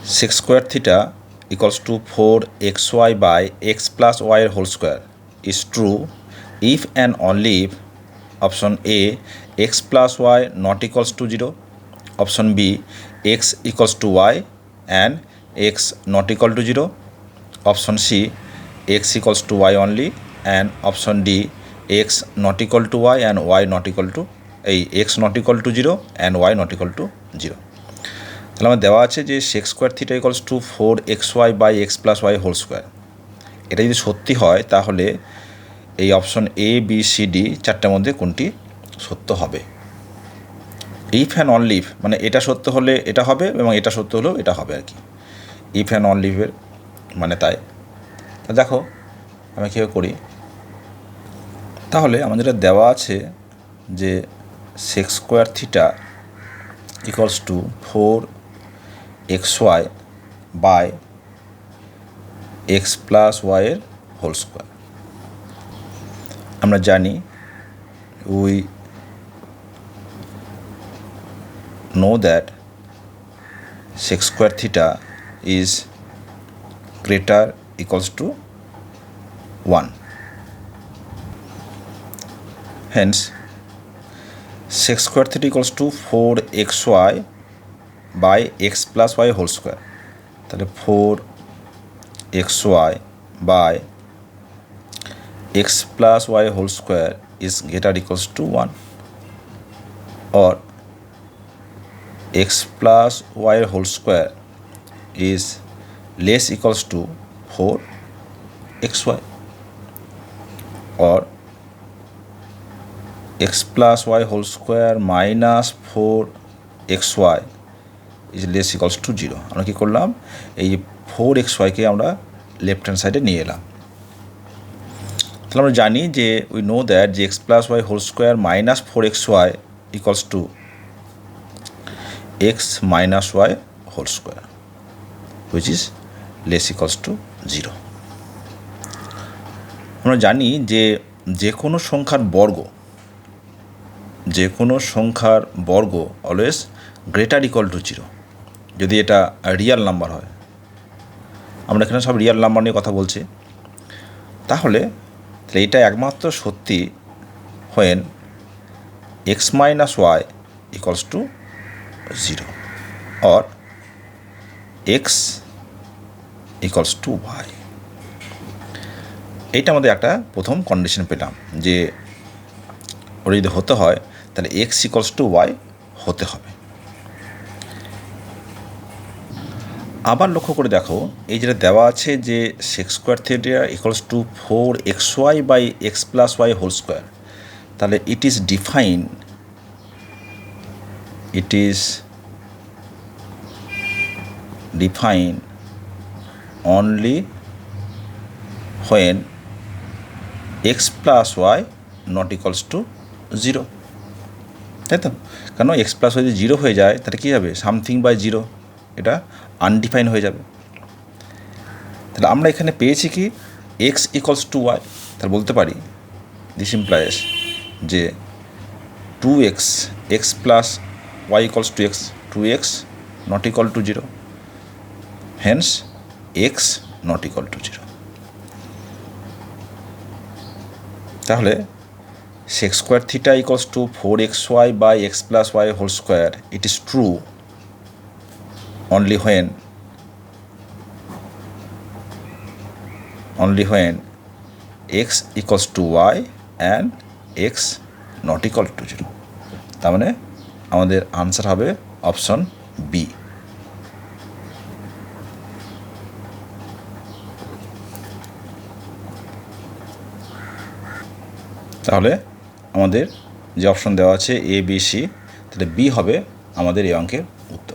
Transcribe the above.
sec² equals to 4xy by x plus y whole square is true if and only if option A x plus y not equals to 0, option B x equals to y and x not equal to 0, option C x equals to y only and option D x not equal to y and y not equal to x not equal to 0 and y not equal to 0. তাহলে আমার দেওয়া আছে যে sec² equals to 4xy by x plus y whole square. এটা যদি সত্যি হয় তাহলে এই option A B C D চারটার মধ্যে কোনটি সত্য হবে? ইফ অ্যান্ড অনলি ইফ মানে এটা সত্য হলে এটা হবে এবং এটা সত্য হলেও এটা হবে আর কি। ইফ অ্যান্ড অনলি ইফের মানে তাই। তা দেখো আমি কীভাবে করি। তাহলে আমাদের দেওয়া আছে যে sec² equals to 4xy by x plus ওয়াইয়ের হোল স্কোয়ার। আমরা জানি we know that sec² is greater equals to 1. Hence sec² equals to 4xy by x plus y whole square. তাহলে 4xy by x plus y whole square is greater equals to 1 or x plus y whole square is less equals to 4xy or x plus y whole square minus 4xy is less equals to 0. আমরা কী করলাম, এই 4xyকে আমরা left hand সাইডে নিয়ে এলাম। তাহলে আমরা জানি যে উই নো দ্যাট যে x plus y whole square minus 4xy equals to x minus y whole square which is less equals to 0. আমরা জানি যে যে কোনো সংখ্যার বর্গ অলওয়েজ গ্রেটার ইকুয়াল টু 0 যদি এটা রিয়াল নাম্বার হয়। আমরা এখানে সব রিয়াল নাম্বার নিয়ে কথা বলছি। তাহলে এটা একমাত্র সত্যি when x minus y equals to 0 or x equals to y. এইটা আমাদের একটা প্রথম কন্ডিশন পেলাম যে ওটা যদি হতে হয় তাহলে এক্স ইকুয়ালস টু ওয়াই হতে হবে। আবার লক্ষ্য করে দেখো এই যেটা দেওয়া আছে যে sec² equals to 4xy by x plus y whole square, তাহলে it is define only when x plus y not equals to 0, তাই তো? কেন এক্স প্লাস ওয়াই যদি 0 হয়ে যায় তাহলে কী হবে, সামথিং বাই 0, এটা আনডিফাইন হয়ে যাবে। তাহলে আমরা এখানে পেয়েছি কি এক্স ইকুয়ালস টু ওয়াই, তাহলে বলতে পারি দিস ইমপ্লাইজ যে 2x x plus y equals to x, 2x not equal to 0, hence x not equal to 0. তাহলে sec² equals to 4xy by x plus y whole square it is true only when x equals to y and x not equal to 0. তার মানে আমাদের answer হবে option B. তাহলে আমাদের যে option দেওয়া আছে এ বি সি, তাহলে বি হবে আমাদের এই অঙ্কের উত্তর।